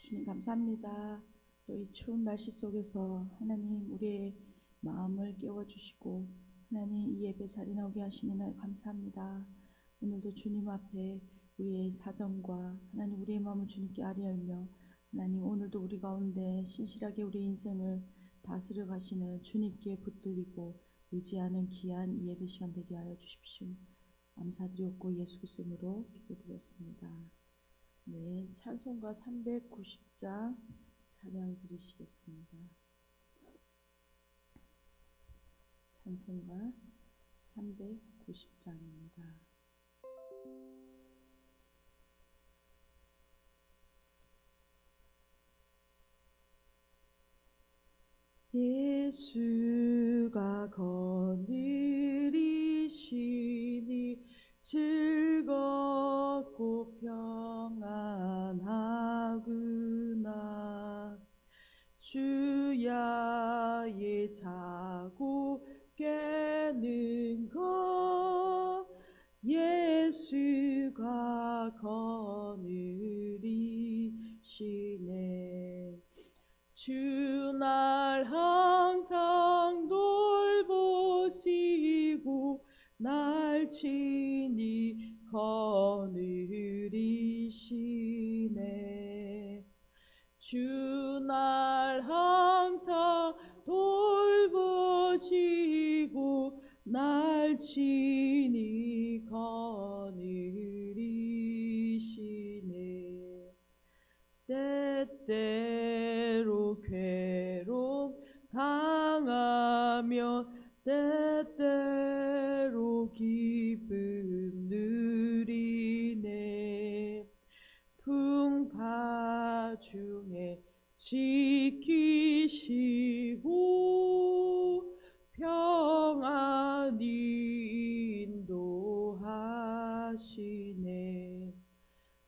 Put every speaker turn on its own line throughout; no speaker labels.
주님 감사합니다. 또 이 추운 날씨 속에서 하나님 우리의 마음을 깨워주시고 하나님 이 예배 자리 나오게 하시니 날 감사합니다. 오늘도 주님 앞에 우리의 사정과 하나님 우리의 마음을 주님께 아뢰며 하나님 오늘도 우리 가운데 신실하게 우리 인생을 다스려 가시는 주님께 붙들리고 의지하는 귀한 이 예배 시간 되게 하여 주십시오. 감사드렸고 예수 그리스도 이름으로 기도드렸습니다. 네, 찬송가 390장 찬양 드리시겠습니다. 찬송가 390장입니다. 예수가 거느리시니 즐겁고 평안하구나. 주야에 자고 깨는 것 예수가 거느리시네. 주 날 항상 돌보시고 날 친히 거느리시네. 주 날 항상 돌보시고 날 친히 거느리시네. 때때로 괴로움 당하며 때때로 기쁨 누리네. 풍파 중에 지키시고 평안히 인도하시네.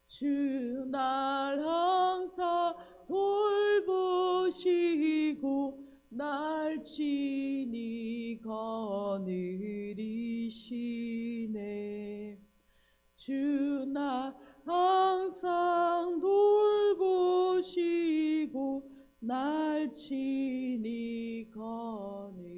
주 날 항상 돌보시고 날 친히 거느리시네. 주 날 항상 돌보시고 날 친히 거느리시네.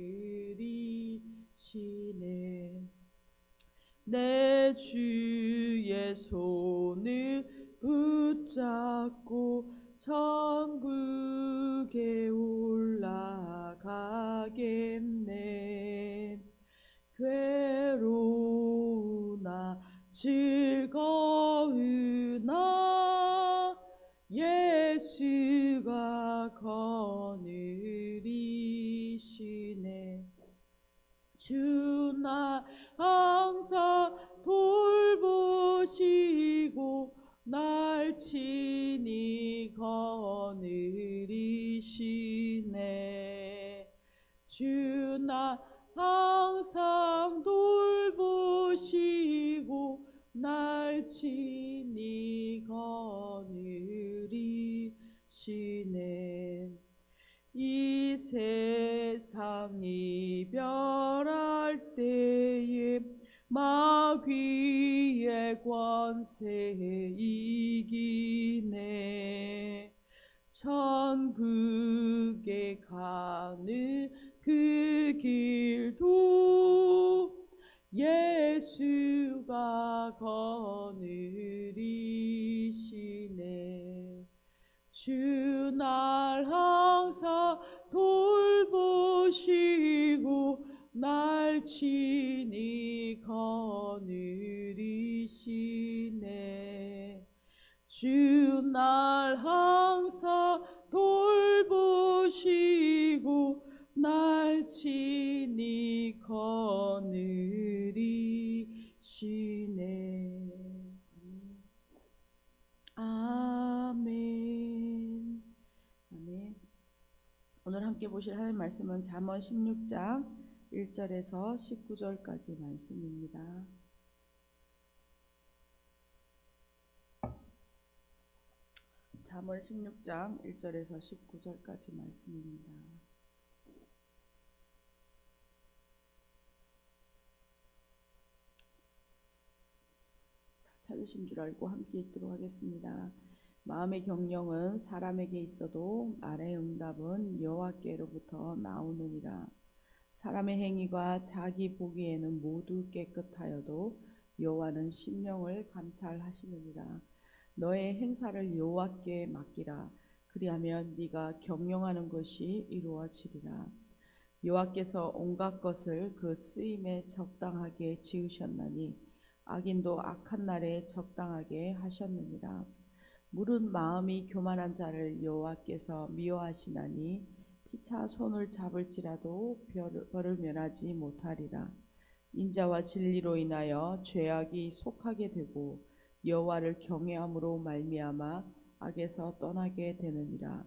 내 주의 손을 붙잡고 천국에 올라가겠네. 괴로우나 즐거우나 예수가 거느리시네. 주 나 항상 돌보시고 날 친히 거느리시네. 주 나 항상 돌보시고 날 친히 거느리시네. 이 세상 이별할 때에 마귀의 권세 이기네. 천국에 가는 그 길도 예수가 거느리시네. 주 날 항상 돌보시고 날 친히 거느리시네. 주 날 항상 돌보시고 날 친히 거느리시네. 아멘. 아멘. 오늘 함께 보실 하나님 말씀은 잠언 16장 1절에서 19절까지 말씀입니다. 잠언 16장 1절에서 19절까지 말씀입니다. 다 찾으신 줄 알고 함께 읽도록 하겠습니다. 마음의 경영은 사람에게 있어도 말의 응답은 여호와께로부터 나오느니라. 사람의 행위가 자기 보기에는 모두 깨끗하여도 여호와는 심령을 감찰하시느니라. 너의 행사를 여호와께 맡기라. 그리하면 네가 경영하는 것이 이루어지리라. 여호와께서 온갖 것을 그 쓰임에 적당하게 지으셨나니 악인도 악한 날에 적당하게 하셨느니라. 물은 마음이 교만한 자를 여호와께서 미워하시나니 피차 손을 잡을지라도 벌을 면하지 못하리라. 인자와 진리로 인하여 죄악이 속하게 되고 여호와를 경외함으로 말미암아 악에서 떠나게 되느니라.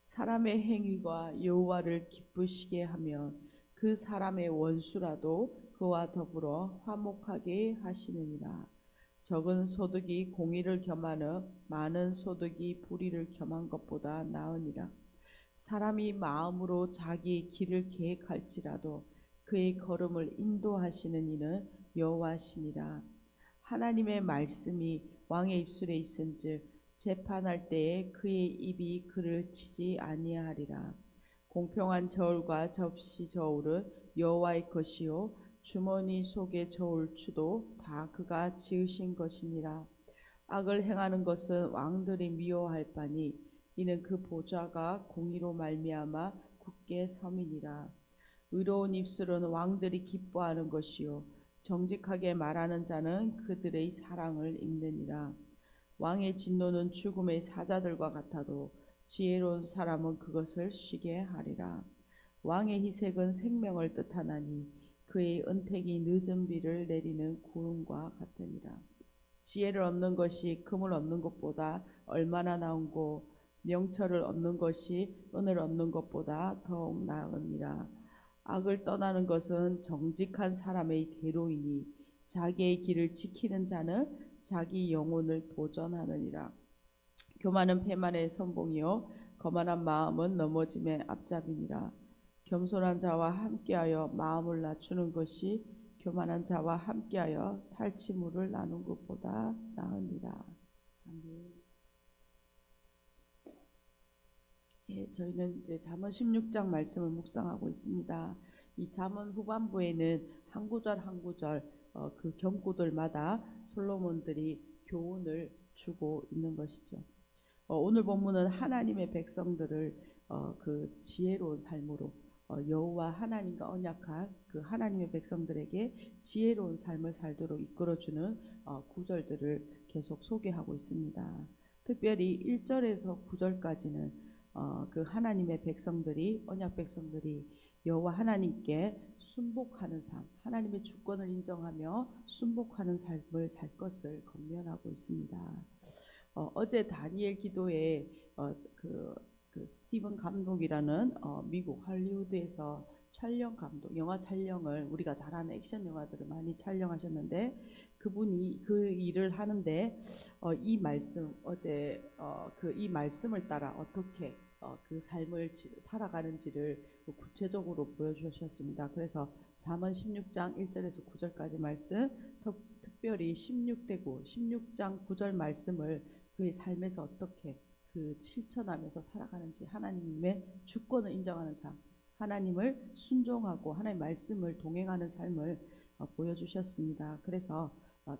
사람의 행위가 여호와를 기쁘시게 하며 그 사람의 원수라도 그와 더불어 화목하게 하시느니라. 적은 소득이 공의를 겸하며 많은 소득이 불의를 겸한 것보다 나으니라. 사람이 마음으로 자기 길을 계획할지라도 그의 걸음을 인도하시는 이는 여호와시니라. 하나님의 말씀이 왕의 입술에 있은즉 재판할 때에 그의 입이 그를 치지 아니하리라. 공평한 저울과 접시 저울은 여호와의 것이요 주머니 속의 저울추도 다 그가 지으신 것이니라. 악을 행하는 것은 왕들이 미워할 바니 이는 그 보좌가 공의로 말미암아 굳게 섬이니라. 의로운 입술은 왕들이 기뻐하는 것이요 정직하게 말하는 자는 그들의 사랑을 입느니라. 왕의 진노는 죽음의 사자들과 같아도 지혜로운 사람은 그것을 쉬게 하리라. 왕의 희색은 생명을 뜻하나니 그의 은택이 늦은 비를 내리는 구름과 같으니라. 지혜를 얻는 것이 금을 얻는 것보다 얼마나 나은고 명철을 얻는 것이 은을 얻는 것보다 더욱 나으니라. 악을 떠나는 것은 정직한 사람의 대로이니 자기의 길을 지키는 자는 자기 영혼을 보전하느니라. 교만은 패만의 선봉이요 거만한 마음은 넘어짐의 앞잡이니라. 겸손한 자와 함께하여 마음을 낮추는 것이 교만한 자와 함께하여 탈취물을 나눈 것보다 나으니라. 아멘. 예, 저희는 이제 잠언 16장 말씀을 묵상하고 있습니다. 이 잠언 후반부에는 한 구절 한 구절 그 경구들마다 솔로몬들이 교훈을 주고 있는 것이죠. 오늘 본문은 하나님의 백성들을 그 지혜로운 삶으로 여호와 하나님과 언약한 그 하나님의 백성들에게 지혜로운 삶을 살도록 이끌어주는 구절들을 계속 소개하고 있습니다. 특별히 1절에서 9절까지는 그 하나님의 백성들이 언약 백성들이 여호와 하나님께 순복하는 삶, 하나님의 주권을 인정하며 순복하는 삶을 살 것을 권면하고 있습니다. 어제 다니엘 기도에 그 스티븐 감독이라는 미국 할리우드에서 촬영 감독, 영화 촬영을 우리가 잘 아는 액션 영화들을 많이 촬영하셨는데 그분이 그 일을 하는데 이 말씀 어제 이 말씀을 따라 어떻게 그 삶을 살아가는지를 구체적으로 보여주셨습니다. 그래서 잠언 16장 1절에서 9절까지 말씀, 특별히 16장 9절 말씀을 그의 삶에서 어떻게 그 실천하면서 살아가는지 하나님의 주권을 인정하는 삶, 하나님을 순종하고 하나님의 말씀을 동행하는 삶을 보여주셨습니다. 그래서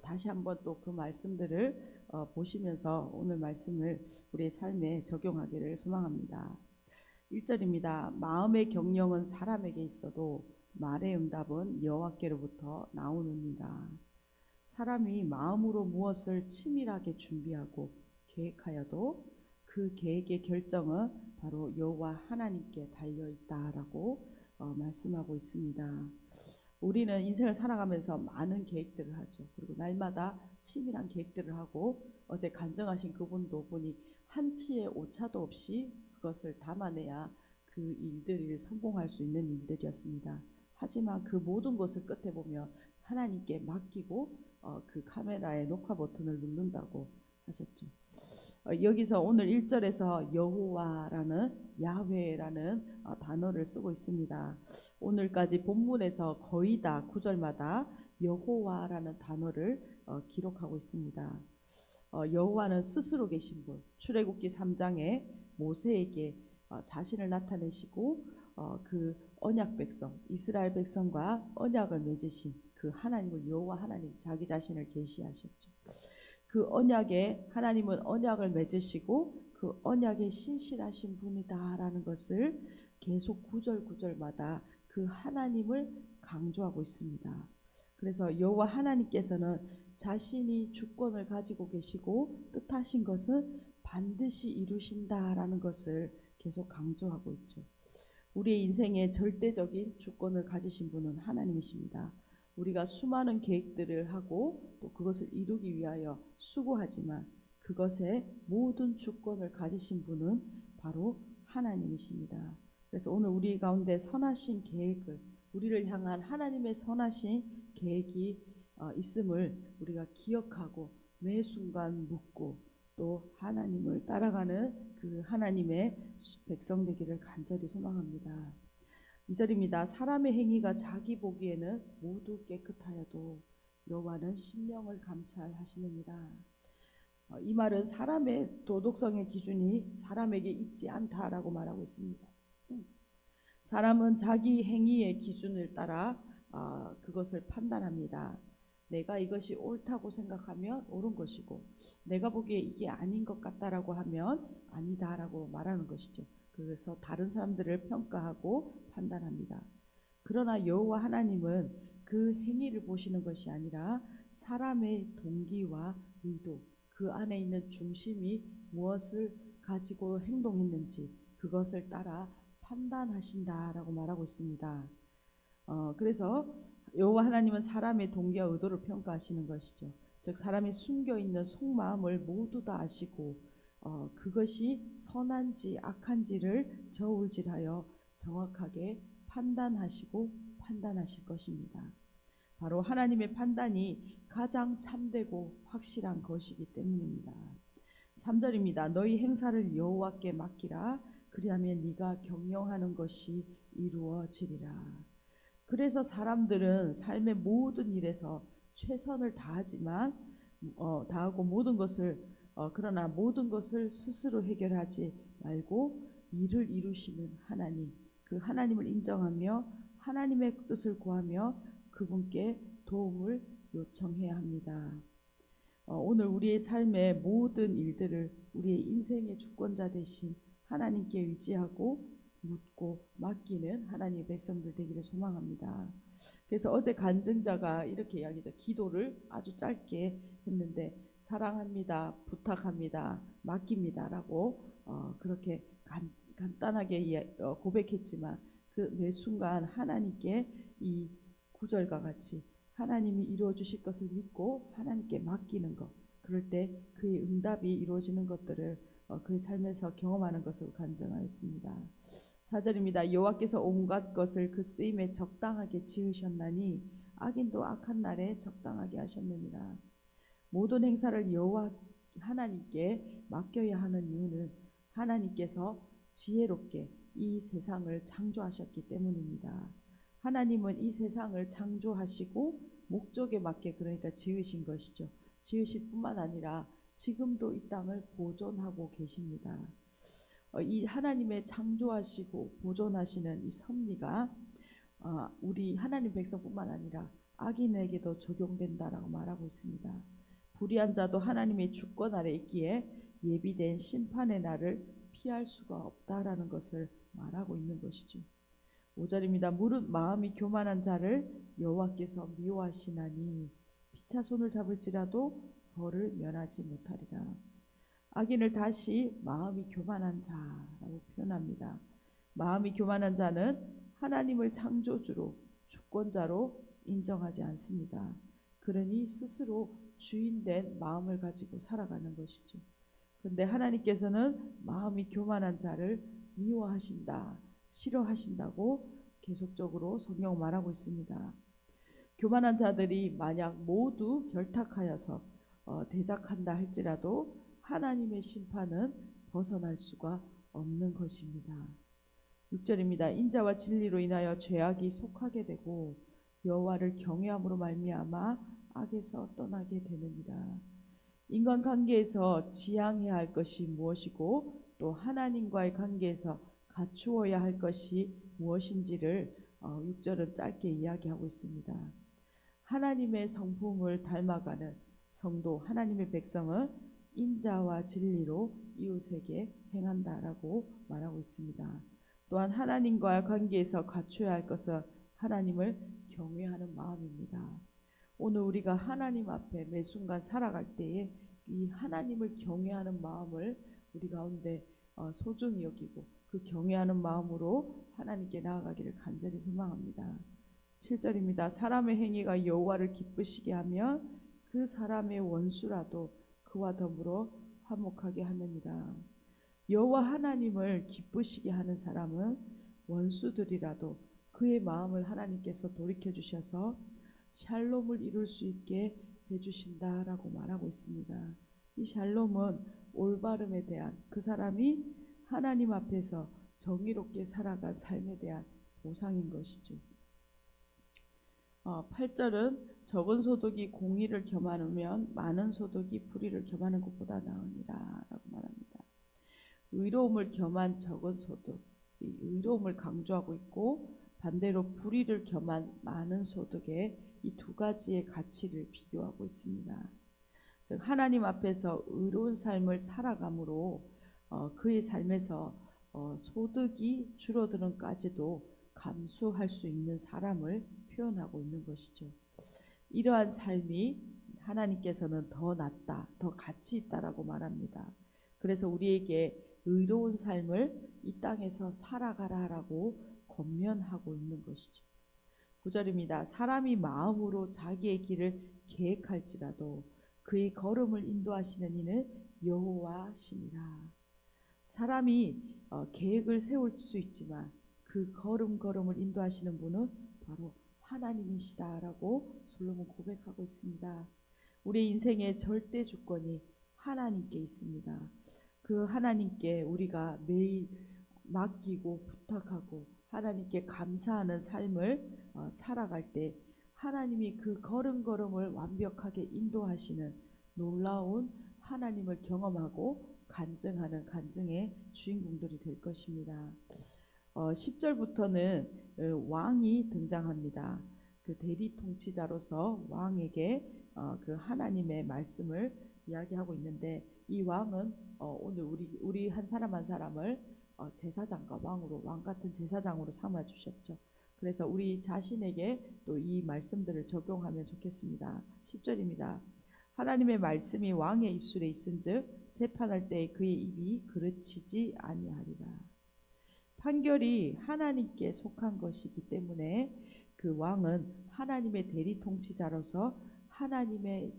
다시 한번 또 그 말씀들을 보시면서 오늘 말씀을 우리의 삶에 적용하기를 소망합니다. 1절입니다. 마음의 경영은 사람에게 있어도 말의 응답은 여호와께로부터 나오느니라. 사람이 마음으로 무엇을 치밀하게 준비하고 계획하여도 그 계획의 결정은 바로 여호와 하나님께 달려 있다라고 말씀하고 있습니다. 우리는 인생을 살아가면서 많은 계획들을 하죠. 그리고 날마다 치밀한 계획들을 하고 어제 간증하신 그분도 보니 한치의 오차도 없이 그것을 담아내야 그 일들을 성공할 수 있는 일들이었습니다. 하지만 그 모든 것을 끝에 보면 하나님께 맡기고 그 카메라의 녹화 버튼을 누른다고 하셨죠. 여기서 오늘 1절에서 여호와라는 야훼라는 단어를 쓰고 있습니다. 오늘까지 본문에서 거의 다 9절마다 여호와라는 단어를 기록하고 있습니다. 여호와는 스스로 계신 분. 출애굽기 3장에 모세에게 자신을 나타내시고 그 언약 백성 이스라엘 백성과 언약을 맺으신 그 하나님을 여호와 하나님 자기 자신을 계시하셨죠. 그 언약에 하나님은 언약을 맺으시고 그 언약에 신실하신 분이다라는 것을 계속 9절 9절마다 그 하나님을 강조하고 있습니다. 그래서 여호와 하나님께서는 자신이 주권을 가지고 계시고 뜻하신 것은 반드시 이루신다라는 것을 계속 강조하고 있죠. 우리의 인생에 절대적인 주권을 가지신 분은 하나님이십니다. 우리가 수많은 계획들을 하고 또 그것을 이루기 위하여 수고하지만 그것의 모든 주권을 가지신 분은 바로 하나님이십니다. 그래서 오늘 우리 가운데 선하신 계획을 우리를 향한 하나님의 선하신 계획이 있음을 우리가 기억하고 매 순간 묻고 또 하나님을 따라가는 그 하나님의 백성 되기를 간절히 소망합니다. 2절입니다. 사람의 행위가 자기 보기에는 모두 깨끗하여도 여호와는 심령을 감찰하시느니라. 이 말은 사람의 도덕성의 기준이 사람에게 있지 않다라고 말하고 있습니다. 사람은 자기 행위의 기준을 따라 그것을 판단합니다. 내가 이것이 옳다고 생각하면 옳은 것이고 내가 보기에 이게 아닌 것 같다라고 하면 아니다라고 말하는 것이죠. 그래서 다른 사람들을 평가하고 판단합니다. 그러나 여호와 하나님은 그 행위를 보시는 것이 아니라 사람의 동기와 의도, 그 안에 있는 중심이 무엇을 가지고 행동했는지 그것을 따라 판단하신다라고 말하고 있습니다. 그래서 여호와 하나님은 사람의 동기와 의도를 평가하시는 것이죠. 즉 사람이 숨겨있는 속마음을 모두 다 아시고 그것이 선한지 악한지를 저울질하여 정확하게 판단하시고 판단하실 것입니다. 바로 하나님의 판단이 가장 참되고 확실한 것이기 때문입니다. 3절입니다. 너희 행사를 여호와께 맡기라. 그리하면 네가 경영하는 것이 이루어지리라. 그래서 사람들은 삶의 모든 일에서 최선을 다하지만 다하고 모든 것을 그러나 모든 것을 스스로 해결하지 말고 일을 이루시는 하나님, 그 하나님을 인정하며 하나님의 뜻을 구하며 그분께 도움을 요청해야 합니다. 오늘 우리의 삶의 모든 일들을 우리의 인생의 주권자 되신 하나님께 의지하고 묻고 맡기는 하나님의 백성들 되기를 소망합니다. 그래서 어제 간증자가 이렇게 이야기죠. 기도를 아주 짧게 했는데 사랑합니다, 부탁합니다, 맡깁니다 라고 그렇게 간단하게 고백했지만 그 매 순간 하나님께 이 구절과 같이 하나님이 이루어 주실 것을 믿고 하나님께 맡기는 것, 그럴 때 그의 응답이 이루어지는 것들을 그의 삶에서 경험하는 것을 간증하였습니다. 4절입니다. 여호와께서 온갖 것을 그 쓰임에 적당하게 지으셨나니 악인도 악한 날에 적당하게 하셨느니라. 모든 행사를 여호와 하나님께 맡겨야 하는 이유는 하나님께서 지혜롭게 이 세상을 창조하셨기 때문입니다. 하나님은 이 세상을 창조하시고 목적에 맞게 그러니까 지으신 것이죠. 지으실 뿐만 아니라 지금도 이 땅을 보존하고 계십니다. 이 하나님의 창조하시고 보존하시는 이 섭리가 우리 하나님 백성뿐만 아니라 악인에게도 적용된다라고 말하고 있습니다. 불의한 자도 하나님의 주권 아래 있기에 예비된 심판의 날을 피할 수가 없다라는 것을 말하고 있는 것이죠. 5절입니다. 무릇 마음이 교만한 자를 여호와께서 미워하시나니 피차 손을 잡을지라도 벌을 면하지 못하리라. 악인을 다시 마음이 교만한 자라고 표현합니다. 마음이 교만한 자는 하나님을 창조주로 주권자로 인정하지 않습니다. 그러니 스스로 주인된 마음을 가지고 살아가는 것이죠. 그런데 하나님께서는 마음이 교만한 자를 미워하신다, 싫어하신다고 계속적으로 성경 말하고 있습니다. 교만한 자들이 만약 모두 결탁하여서 대적한다 할지라도 하나님의 심판은 벗어날 수가 없는 것입니다. 6절입니다. 인자와 진리로 인하여 죄악이 속하게 되고 여호와를 경외함으로 말미암아 악에서 떠나게 되느니라. 인간관계에서 지향해야 할 것이 무엇이고 또 하나님과의 관계에서 갖추어야 할 것이 무엇인지를 6절은 짧게 이야기하고 있습니다. 하나님의 성품을 닮아가는 성도 하나님의 백성은 인자와 진리로 이웃에게 행한다라고 말하고 있습니다. 또한 하나님과의 관계에서 갖춰야 할 것은 하나님을 경외하는 마음입니다. 오늘 우리가 하나님 앞에 매 순간 살아갈 때에 이 하나님을 경외하는 마음을 우리 가운데 소중히 여기고 그 경외하는 마음으로 하나님께 나아가기를 간절히 소망합니다. 7절입니다. 사람의 행위가 여호와를 기쁘시게 하면 그 사람의 원수라도 그와 더불어 화목하게 하느니라. 여호와 하나님을 기쁘시게 하는 사람은 원수들이라도 그의 마음을 하나님께서 돌이켜 주셔서 샬롬을 이룰 수 있게 해주신다라고 말하고 있습니다. 이 샬롬은 올바름에 대한 그 사람이 하나님 앞에서 정의롭게 살아간 삶에 대한 보상인 것이죠. 8절은 적은 소득이 공의를 겸하면 많은 소득이 불의를 겸하는 것보다 나으니라 라고 말합니다. 의로움을 겸한 적은 소득, 이 의로움을 강조하고 있고 반대로 불의를 겸한 많은 소득의 이 두 가지의 가치를 비교하고 있습니다. 즉 하나님 앞에서 의로운 삶을 살아감으로 그의 삶에서 소득이 줄어드는까지도 감수할 수 있는 사람을 표현하고 있는 것이죠. 이러한 삶이 하나님께서는 더 낫다, 더 가치 있다라고 말합니다. 그래서 우리에게 의로운 삶을 이 땅에서 살아가라라고 권면하고 있는 것이죠. 9절입니다. 사람이 마음으로 자기의 길을 계획할지라도 그의 걸음을 인도하시는 이는 여호와시니라. 사람이 계획을 세울 수 있지만 그 걸음을 인도하시는 분은 바로 하나님이시다라고 솔로몬 고백하고 있습니다. 우리 인생의 절대 주권이 하나님께 있습니다. 그 하나님께 우리가 매일 맡기고 부탁하고 하나님께 감사하는 삶을 살아갈 때 하나님이 그 걸음을 완벽하게 인도하시는 놀라운 하나님을 경험하고 간증하는 간증의 주인공들이 될 것입니다. 10절부터는 왕이 등장합니다. 그 대리 통치자로서 왕에게 그 하나님의 말씀을 이야기하고 있는데 이 왕은 오늘 우리 한 사람 한 사람을 제사장과 왕 같은 제사장으로 삼아 주셨죠. 그래서 우리 자신에게 또 이 말씀들을 적용하면 좋겠습니다. 10절입니다. 하나님의 말씀이 왕의 입술에 있은즉 재판할 때 그의 입이 그르치지 아니하리라. 판결이 하나님께 속한 것이기 때문에 그 왕은 하나님의 대리 통치자로서 하나님의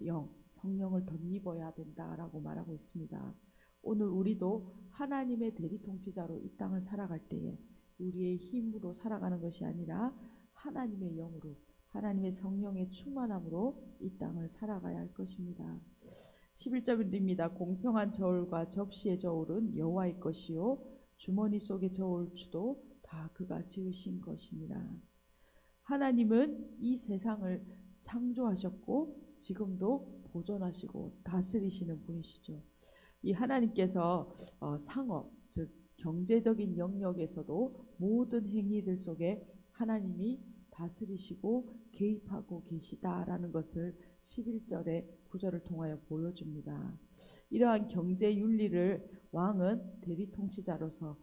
성령을 덧입어야 된다라고 말하고 있습니다. 오늘 우리도 하나님의 대리 통치자로 이 땅을 살아갈 때에 우리의 힘으로 살아가는 것이 아니라 하나님의 영으로 하나님의 성령의 충만함으로 이 땅을 살아가야 할 것입니다. 11절입니다. 공평한 저울과 접시의 저울은 여호와의 것이요 주머니 속의 저울추도 다 그가 지으신 것이니라. 하나님은 이 세상을 창조하셨고 지금도 보존하시고 다스리시는 분이시죠. 이 하나님께서 상업, 즉 경제적인 영역에서도 모든 행위들 속에 하나님이 다스리시고 개입하고 계시다라는 것을 11절의 구절을 통하여 보여줍니다. 이러한 경제 윤리를 왕은 대리 통치자로서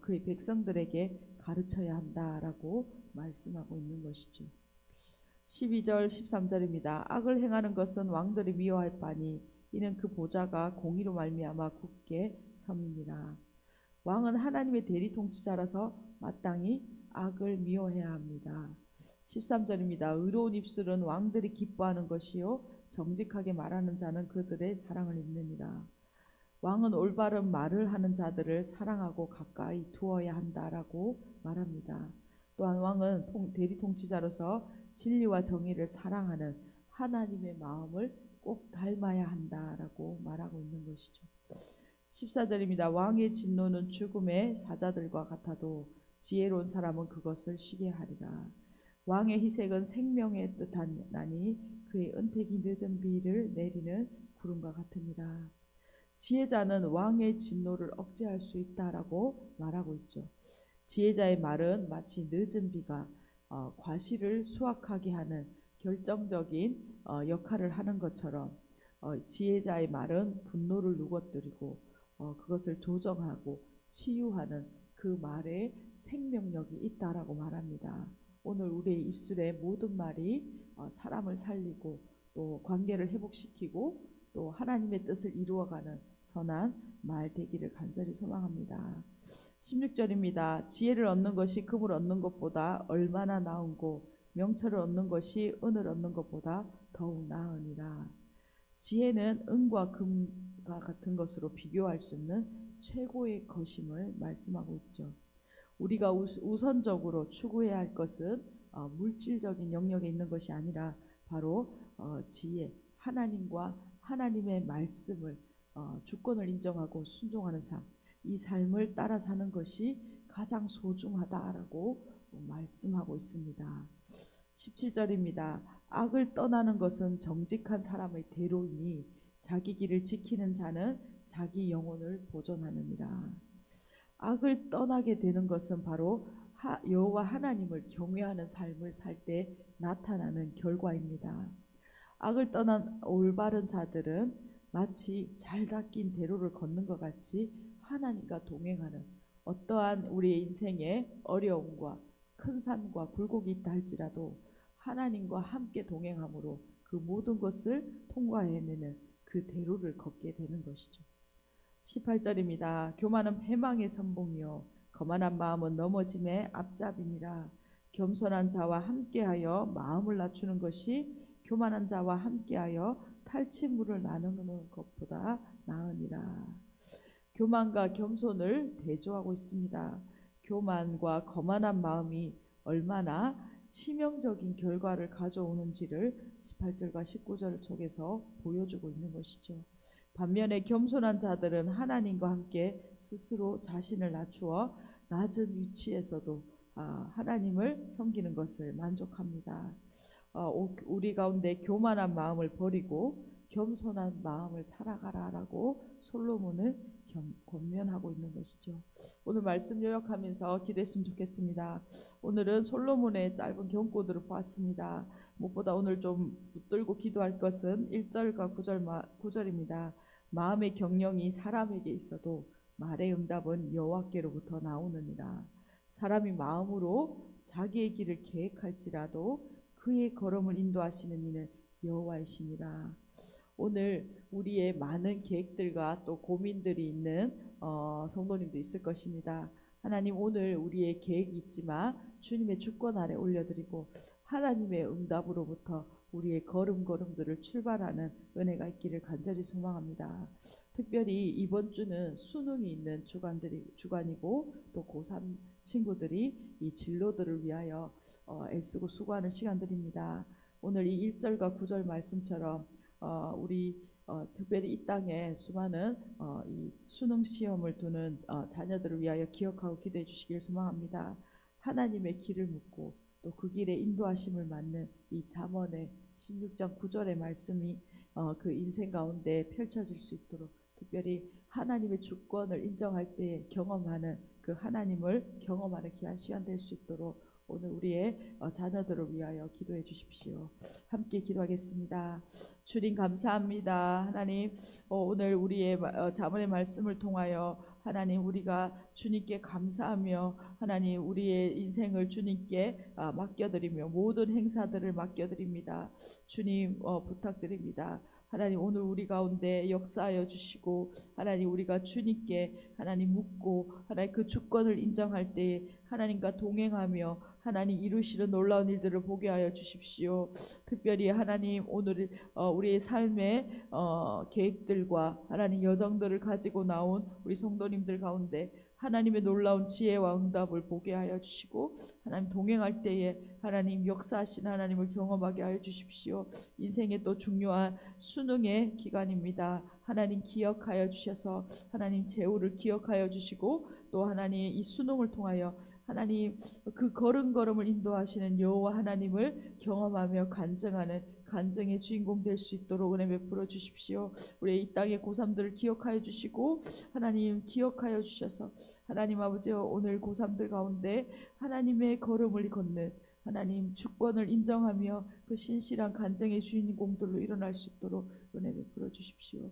그의 백성들에게 가르쳐야 한다라고 말씀하고 있는 것이죠. 12절 13절입니다. 악을 행하는 것은 왕들이 미워할 바니 이는 그 보좌가 공의로 말미암아 굳게 섬이니라. 왕은 하나님의 대리 통치자라서 마땅히 악을 미워해야 합니다. 13절입니다. 의로운 입술은 왕들이 기뻐하는 것이요 정직하게 말하는 자는 그들의 사랑을 입느니라. 왕은 올바른 말을 하는 자들을 사랑하고 가까이 두어야 한다라고 말합니다. 또한 왕은 대리 통치자로서 진리와 정의를 사랑하는 하나님의 마음을 꼭 닮아야 한다라고 말하고 있는 것이죠. 14절입니다. 왕의 진노는 죽음의 사자들과 같아도 지혜로운 사람은 그것을 쉬게 하리라. 왕의 희색은 생명의 뜻하나니 그의 은택이 늦은 비를 내리는 구름과 같으니라. 지혜자는 왕의 진노를 억제할 수 있다라고 말하고 있죠. 지혜자의 말은 마치 늦은 비가 과실을 수확하게 하는 결정적인 역할을 하는 것처럼 지혜자의 말은 분노를 누그러뜨리고 그것을 조정하고 치유하는 그 말에 생명력이 있다라고 말합니다. 오늘 우리의 입술의 모든 말이 사람을 살리고 또 관계를 회복시키고 또 하나님의 뜻을 이루어가는 선한 말 되기를 간절히 소망합니다. 16절입니다. 지혜를 얻는 것이 금을 얻는 것보다 얼마나 나은고 명철을 얻는 것이 은을 얻는 것보다 더욱 나으니라. 지혜는 은과 금과 같은 것으로 비교할 수 있는 최고의 것임을 말씀하고 있죠. 우리가 우선적으로 추구해야 할 것은 물질적인 영역에 있는 것이 아니라 바로 지혜, 하나님과 하나님의 말씀을 주권을 인정하고 순종하는 삶, 이 삶을 따라 사는 것이 가장 소중하다라고 말씀하고 있습니다. 17절입니다. 악을 떠나는 것은 정직한 사람의 대로이니 자기 길을 지키는 자는 자기 영혼을 보존하느니라. 악을 떠나게 되는 것은 바로 여호와 하나님을 경외하는 삶을 살 때 나타나는 결과입니다. 악을 떠난 올바른 자들은 마치 잘 닦인 대로를 걷는 것 같이 하나님과 동행하는, 어떠한 우리의 인생의 어려움과 큰 산과 굴곡이 있다 할지라도 하나님과 함께 동행함으로 그 모든 것을 통과해내는 그 대로를 걷게 되는 것이죠. 18절입니다. 교만은 패망의 선봉이요 거만한 마음은 넘어짐의 앞잡이니라. 겸손한 자와 함께하여 마음을 낮추는 것이 교만한 자와 함께하여 탈취물을 나누는 것보다 나으니라. 교만과 겸손을 대조하고 있습니다. 교만과 거만한 마음이 얼마나 치명적인 결과를 가져오는지를 18절과 19절 속에서 보여주고 있는 것이죠. 반면에 겸손한 자들은 하나님과 함께 스스로 자신을 낮추어 낮은 위치에서도 하나님을 섬기는 것을 만족합니다. 우리 가운데 교만한 마음을 버리고 겸손한 마음을 살아가라라고 솔로몬을 권면하고 있는 것이죠. 오늘 말씀 요약하면서 기도했으면 좋겠습니다. 오늘은 솔로몬의 짧은 경고들을 보았습니다. 무엇보다 오늘 좀 붙들고 기도할 것은 1절과 9절입니다. 마음의 경영이 사람에게 있어도 말의 응답은 여호와께로부터 나오느니라. 사람이 마음으로 자기의 길을 계획할지라도 그의 걸음을 인도하시는 이는 여호와이시니라. 오늘 우리의 많은 계획들과 또 고민들이 있는 성도님도 있을 것입니다. 하나님, 오늘 우리의 계획이 있지만 주님의 주권 아래 올려드리고 하나님의 응답으로부터 우리의 걸음걸음들을 출발하는 은혜가 있기를 간절히 소망합니다. 특별히 이번 주는 수능이 있는 주간이고 또 고3 친구들이 이 진로들을 위하여 애쓰고 수고하는 시간들입니다. 오늘 이 1절과 9절 말씀처럼 우리 특별히 이 땅에 수많은 이 수능 시험을 두는 자녀들을 위하여 기억하고 기도해 주시길 소망합니다. 하나님의 길을 묻고 또 그 길에 인도하심을 받는 이 잠언의 16장 9절의 말씀이 그 인생 가운데 펼쳐질 수 있도록, 특별히 하나님의 주권을 인정할 때 경험하는 그 하나님을 경험하는 귀한 시간 될 수 있도록 오늘 우리의 자녀들을 위하여 기도해 주십시오. 함께 기도하겠습니다. 주님 감사합니다. 하나님, 오늘 우리의 잠언의 말씀을 통하여 하나님, 우리가 주님께 감사하며 하나님 우리의 인생을 주님께 맡겨드리며 모든 행사들을 맡겨드립니다. 주님 부탁드립니다. 하나님 오늘 우리 가운데 역사하여 주시고 하나님 우리가 주님께 하나님 묻고 하나님 그 주권을 인정할 때에 하나님과 동행하며 하나님 이루시는 놀라운 일들을 보게 하여 주십시오. 특별히 하나님 오늘 우리의 삶의 계획들과 하나님 여정들을 가지고 나온 우리 성도님들 가운데 하나님의 놀라운 지혜와 응답을 보게 하여 주시고 하나님 동행할 때에 하나님 역사하신 하나님을 경험하게 하여 주십시오. 인생의 또 중요한 수능의 기간입니다. 하나님 기억하여 주셔서 하나님 제후를 기억하여 주시고 또 하나님 이 수능을 통하여 하나님 그 걸음걸음을 인도하시는 여호와 하나님을 경험하며 간증하는 간증의 주인공 될 수 있도록 은혜 베풀어 주십시오. 우리 이 땅의 고3들을 기억하여 주시고 하나님 기억하여 주셔서 하나님 아버지 오늘 고3들 가운데 하나님의 걸음을 걷는 하나님 주권을 인정하며 그 신실한 간증의 주인공들로 일어날 수 있도록 은혜 베풀어 주십시오.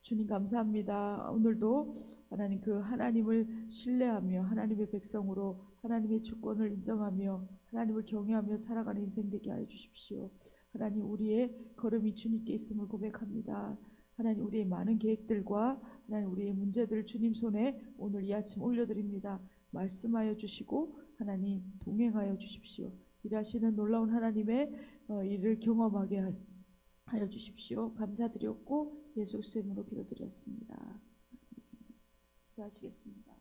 주님 감사합니다. 오늘도 하나님 그 하나님을 신뢰하며 하나님의 백성으로 하나님의 주권을 인정하며 하나님을 경외하며 살아가는 인생 되게 하여 주십시오. 하나님 우리의 걸음이 주님께 있음을 고백합니다. 하나님 우리의 많은 계획들과 하나님 우리의 문제들을 주님 손에 오늘 이 아침 올려드립니다. 말씀하여 주시고 하나님 동행하여 주십시오. 일하시는 놀라운 하나님의 일을 경험하게 하여 주십시오. 감사드렸고 예수 그리스도의 이름으로 기도드렸습니다. 기도하시겠습니다.